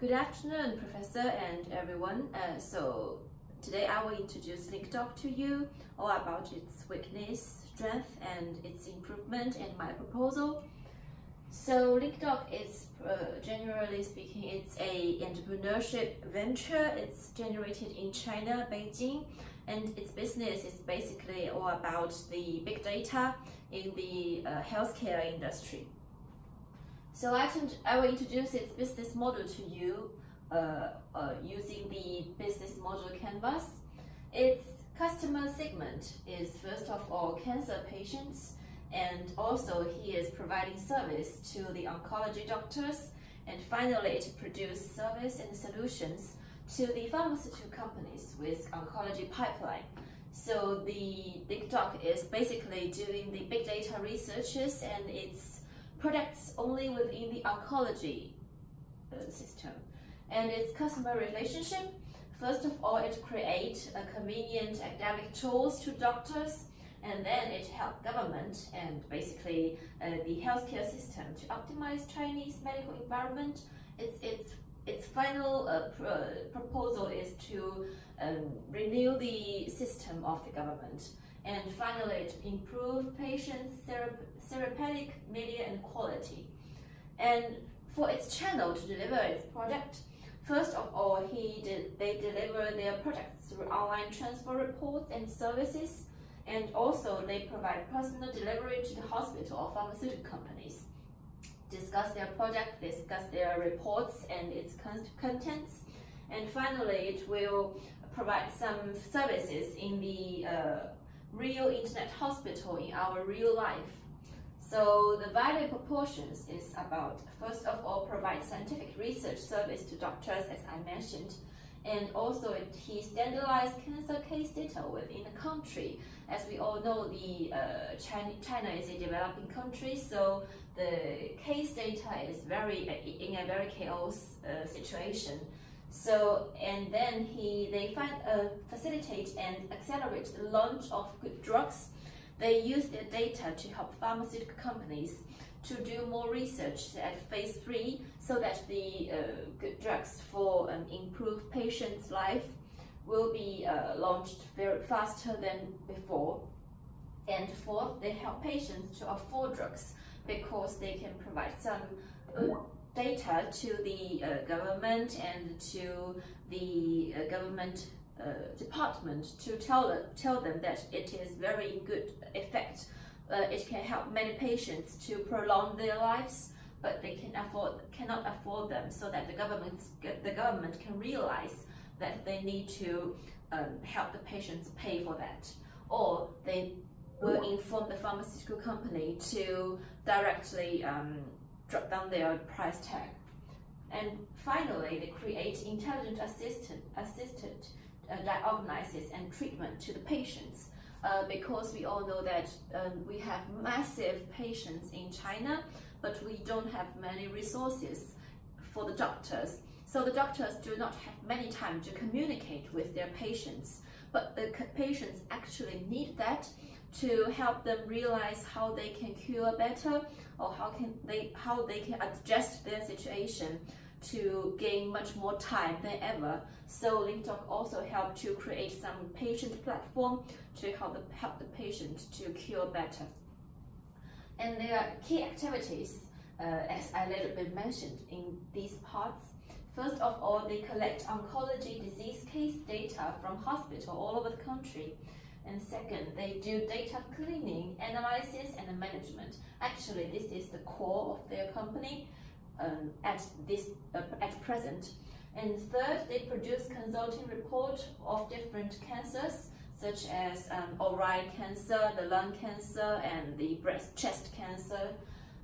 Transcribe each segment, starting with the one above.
Good afternoon, Professor and everyone. So today I will introduce LinkDoc to you, all about its weakness, strength, and its improvement, and my proposal. So LinkDoc is, generally speaking, it's a entrepreneurship venture. It's generated in China, Beijing, and its business is basically all about the big data in the healthcare industry. So I will introduce its business model to you using the business model canvas. Its customer segment is first of all cancer patients, and also he is providing service to the oncology doctors, and finally to produce service and solutions to the pharmaceutical companies with oncology pipeline. So the LinkDoc is basically doing the big data researches and its products only within the oncology system. And its customer relationship, first of all, it creates a convenient academic tools to doctors, and then it helps government and basically the healthcare system to optimize Chinese medical environment. Its final proposal is to renew the system of the government, and finally to improve patients' therapeutic media and quality. And for its channel to deliver its product, first of all, they deliver their products through online transfer reports and services, and also they provide personal delivery to the hospital or pharmaceutical companies, discuss their product, discuss their reports and its contents, and finally it will provide some services in the real internet hospital in our real life. So the value proportions is about, first of all, provide scientific research service to doctors, as I mentioned, and also he standardized cancer case data within the country. As we all know, China is a developing country, so the case data is in a very chaos situation. So, and then they facilitate and accelerate the launch of good drugs. They use their data to help pharmaceutical companies to do more research at phase 3, so that the good drugs for improved patients' life will be launched very faster than before. And fourth, they help patients to afford drugs because they can provide some data to the government and to the government department to tell them that it is very good effect. It can help many patients to prolong their lives, but they cannot afford them, so that the government can realize that they need to help the patients pay for that, or they will inform the pharmaceutical company to directly drop down their price tag. And finally, they create intelligent assisted diagnosis and treatment to the patients, because we all know that we have massive patients in China, but we don't have many resources for the doctors. So the doctors do not have many time to communicate with their patients, but the patients actually need that to help them realize how they can cure better, or how they can adjust their situation to gain much more time than ever. So LinkDoc also helped to create some patient platform to help the patient to cure better. And there are key activities, as I little bit mentioned in these parts. First of all, they collect oncology disease case data from hospitals all over the country. And second, they do data cleaning, analysis, and management. Actually, this is the core of their company at present. And third, they produce consulting report of different cancers, such as ovarian cancer, the lung cancer, and the chest cancer.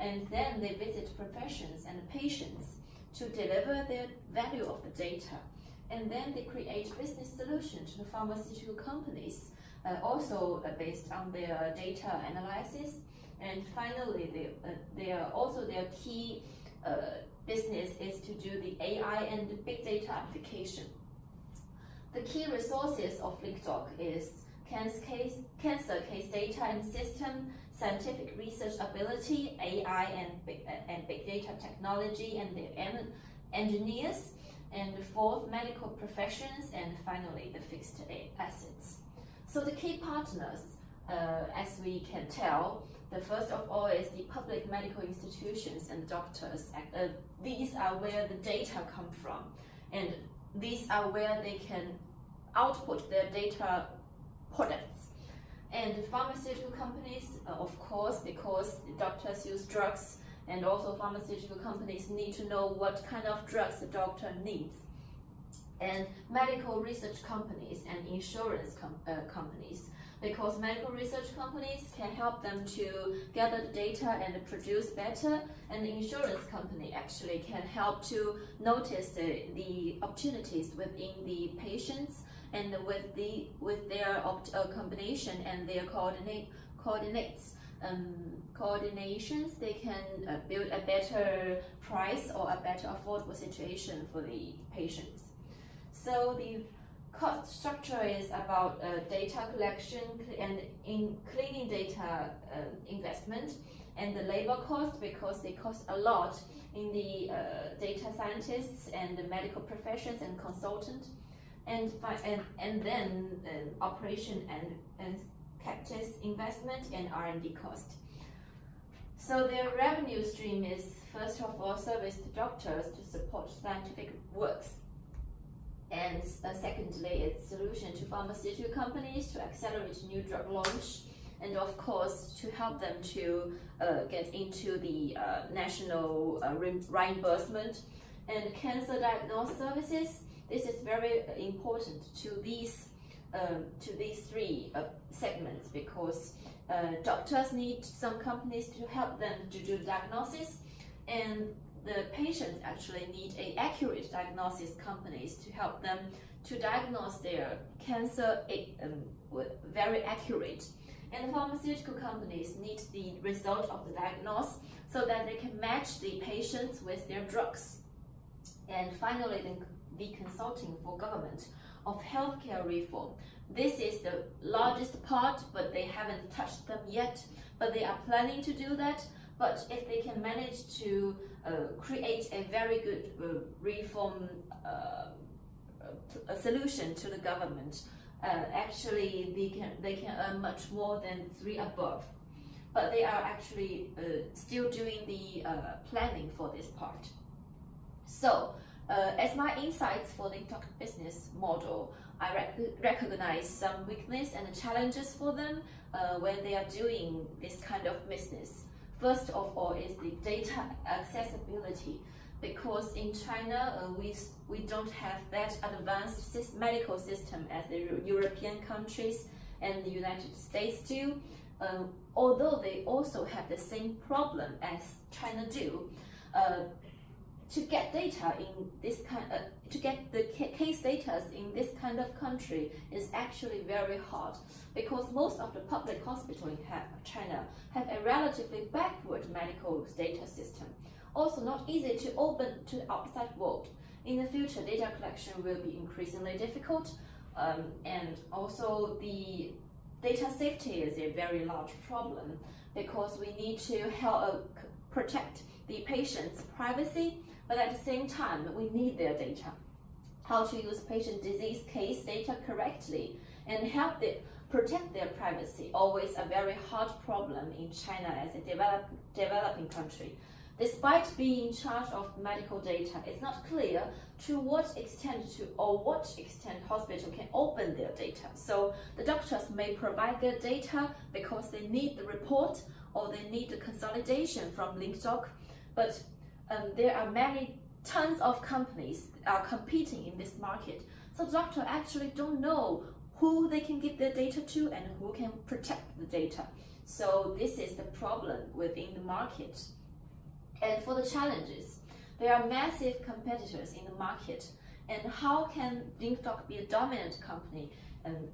And then they visit professions and patients to deliver their value of the data. And then they create business solutions to the pharmaceutical companies, also based on their data analysis. And finally, their key business is to do the AI and the big data application. The key resources of LinkDoc is cancer case data and system, scientific research ability, AI and big data technology, and the engineers, and fourth, medical professions, and finally, the fixed assets. So the key partners, as we can tell, the first of all is the public medical institutions and doctors. These are where the data come from, and these are where they can output their data products. And pharmaceutical companies, of course, because doctors use drugs, and also pharmaceutical companies need to know what kind of drugs the doctor needs. And medical research companies and insurance companies, because medical research companies can help them to gather the data and produce better, and the insurance company actually can help to notice the opportunities within the patients, and with their combination and their coordinations, they can build a better price or a better affordable situation for the patients. So the cost structure is about data collection and in cleaning data investment, and the labor cost, because they cost a lot in the data scientists and the medical professions and consultant, and then operation and capital investment and R&D cost. So their revenue stream is first of all service to doctors to support scientific works. And secondly, it's solution to pharmaceutical companies to accelerate new drug launch, and of course to help them to get into the national reimbursement. And cancer diagnosis services, this is very important to these three segments, because doctors need some companies to help them to do diagnosis, and the patients actually need accurate diagnosis companies to help them to diagnose their cancer very accurate. And pharmaceutical companies need the result of the diagnosis so that they can match the patients with their drugs. And finally, the consulting for government of healthcare reform. This is the largest part, but they haven't touched them yet, but they are planning to do that. But if they can manage to create a very good reform solution to the government, actually they can earn much more than 3 above. But they are actually still doing the planning for this part. So as my insights for the LinkTalk business model, I recognize some weakness and challenges for them when they are doing this kind of business. First of all is the data accessibility, because in China we don't have that advanced medical system as the European countries and the United States do. Although they also have the same problem as China do, to get data in this to get the case data in this kind of country is actually very hard, because most of the public hospitals in China have a relatively backward medical data system. Also not easy to open to the outside world. In the future, data collection will be increasingly difficult, and also the data safety is a very large problem, because we need to help protect the patient's privacy, but at the same time, we need their data. How to use patient disease case data correctly and help them protect their privacy, always a very hard problem in China as a developing country. Despite being in charge of medical data, it's not clear to what extent hospital can open their data. So the doctors may provide their data because they need the report or they need the consolidation from LinkTalk, but there are tons of companies are competing in this market. So doctors actually don't know who they can give their data to and who can protect the data. So this is the problem within the market. And for the challenges, there are massive competitors in the market. And how can LinkTalk be a dominant company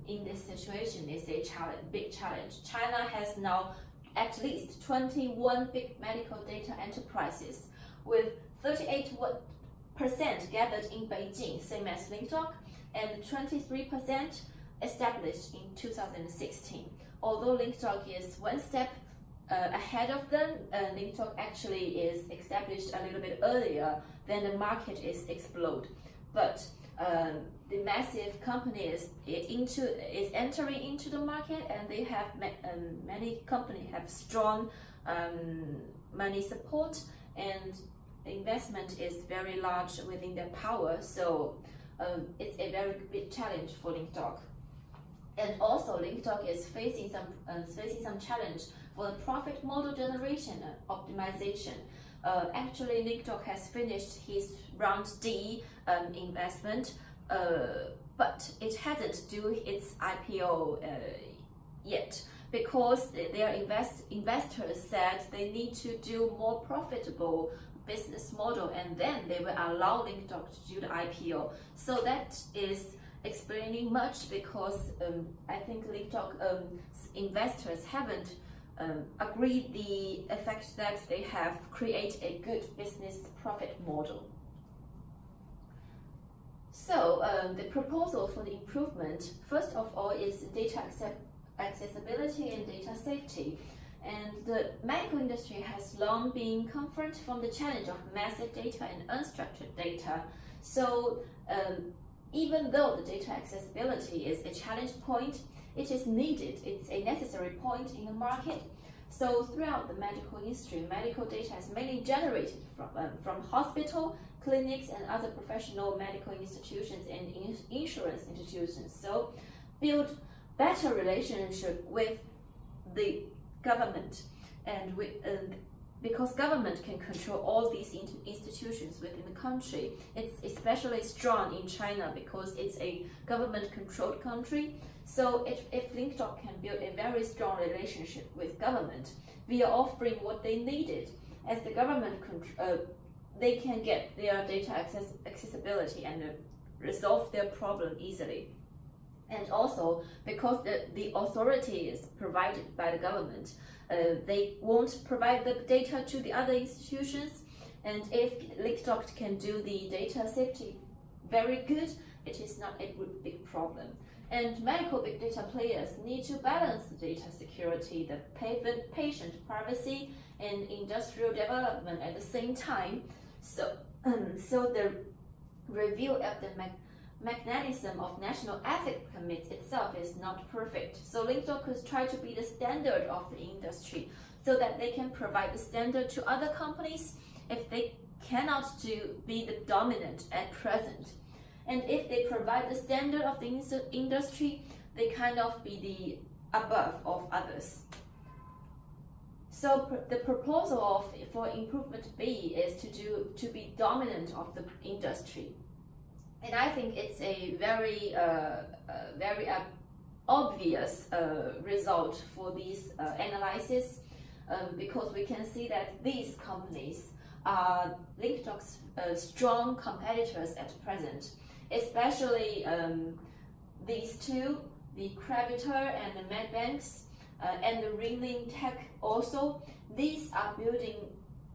in this situation is a big challenge. China has now at least 21 big medical data enterprises, with 38% gathered in Beijing, same as LinkTalk, and 23% established in 2016. Although LinkTalk is one step ahead of them, LinkTalk actually is established a little bit earlier than the market is explode. but the massive companies is entering into the market, and they have many companies have strong money support, and investment is very large within their power. So it's a very big challenge for LinkDoc. And also, LinkDoc is facing some challenge for the profit model generation and optimization. Actually, LinkDoc has finished his round D investment, but it hasn't done its IPO yet, because their investors said they need to do more profitable business model, and then they will allow LinkDoc to do the IPO. So that is explaining much, because I think LinkDoc investors haven't agreed the effect that they have created a good business profit model. So the proposal for the improvement, first of all, is data accessibility and data safety. And the medical industry has long been confronted from the challenge of massive data and unstructured data. So even though the data accessibility is a challenge point, it is needed. It's a necessary point in the market. So throughout the medical industry, medical data is mainly generated from hospital, clinics, and other professional medical institutions and insurance institutions. So build better relationship with the government, and because government can control all these institutions within the country. It's especially strong in China because it's a government-controlled country. So if LinkDoc can build a very strong relationship with government via offering what they needed, as the government they can get their data accessibility and resolve their problem easily. And also, because the authority is provided by the government, they won't provide the data to the other institutions. And if LinkDoc can do the data safety very good, it is not a big problem. And medical big data players need to balance the data security, the patient privacy, and industrial development at the same time. So the review of the mechanism of National Ethics Committee itself is not perfect. So LinkDoc could try to be the standard of the industry, so that they can provide the standard to other companies if they cannot be the dominant at present. And if they provide the standard of the industry, they kind of be the above of others. So the proposal for improvement B is to be dominant of the industry. And I think it's a very obvious result for this analysis, because we can see that these companies are LinkDoc's strong competitors at present, especially these two, the Creditor and the MedBanks, and the Ringling Tech also. These are building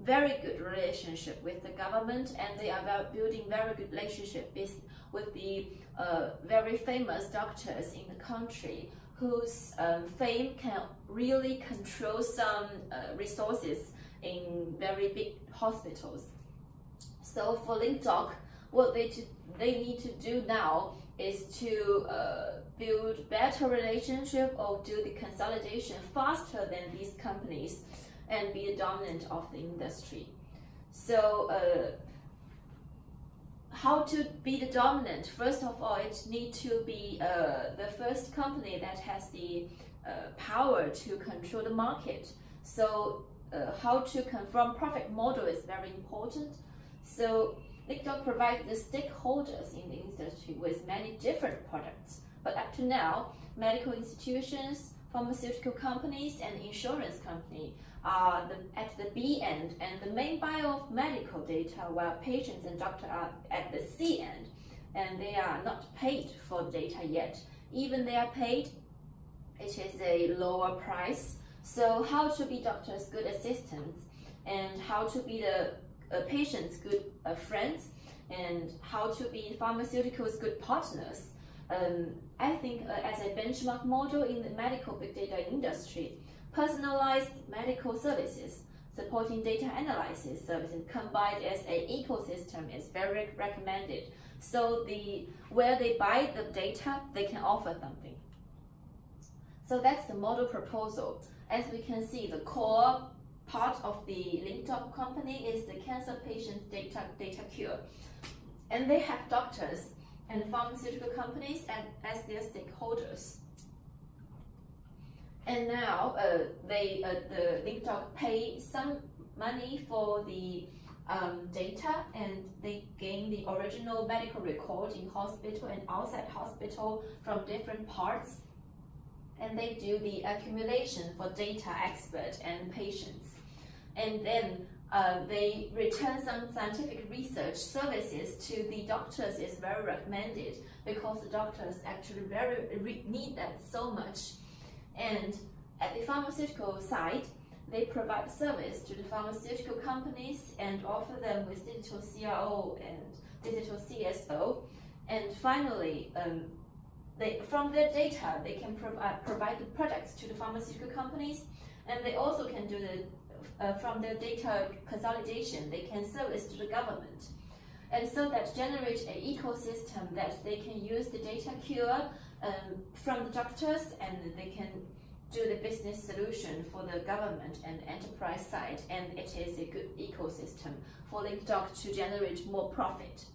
very good relationship with the government, and they are building very good relationship with the very famous doctors in the country, whose fame can really control some resources in very big hospitals. So for LinkDoc, what they need to do now is to build better relationship or do the consolidation faster than these companies and be the dominant of the industry. So how to be the dominant? First of all, it needs to be the first company that has the power to control the market. So how to confirm profit model is very important. So LinkDoc provides the stakeholders in the industry with many different products. But up to now, medical institutions, pharmaceutical companies, and insurance companies are at the B end and the main buyer of medical data, while patients and doctors are at the C end, and they are not paid for data yet. Even they are paid, it is a lower price. So how to be doctors' good assistants, and how to be the patients' good friends, and how to be pharmaceuticals' good partners. I think as a benchmark model in the medical big data industry, personalized medical services supporting data analysis services combined as an ecosystem is very recommended. So where they buy the data, they can offer something. So that's the model proposal. As we can see, the core part of the LinkDoc company is the cancer patient data cure. And they have doctors and pharmaceutical companies as their stakeholders. And now the LinkDoc pay some money for the data, and they gain the original medical record in hospital and outside hospital from different parts. And they do the accumulation for data expert and patients. And then they return some scientific research services to the doctors is very recommended, because the doctors actually need that so much. And at the pharmaceutical side, they provide service to the pharmaceutical companies and offer them with digital CRO and digital CSO. And finally, from their data, they can provide the products to the pharmaceutical companies, and they also can do from their data consolidation, they can service to the government. And so that generates an ecosystem that they can use the data cure from the doctors, and they can do the business solution for the government and enterprise side, and it is a good ecosystem for LinkDoc to generate more profit.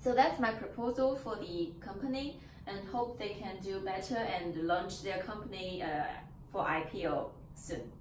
So that's my proposal for the company, and hope they can do better and launch their company for IPO soon.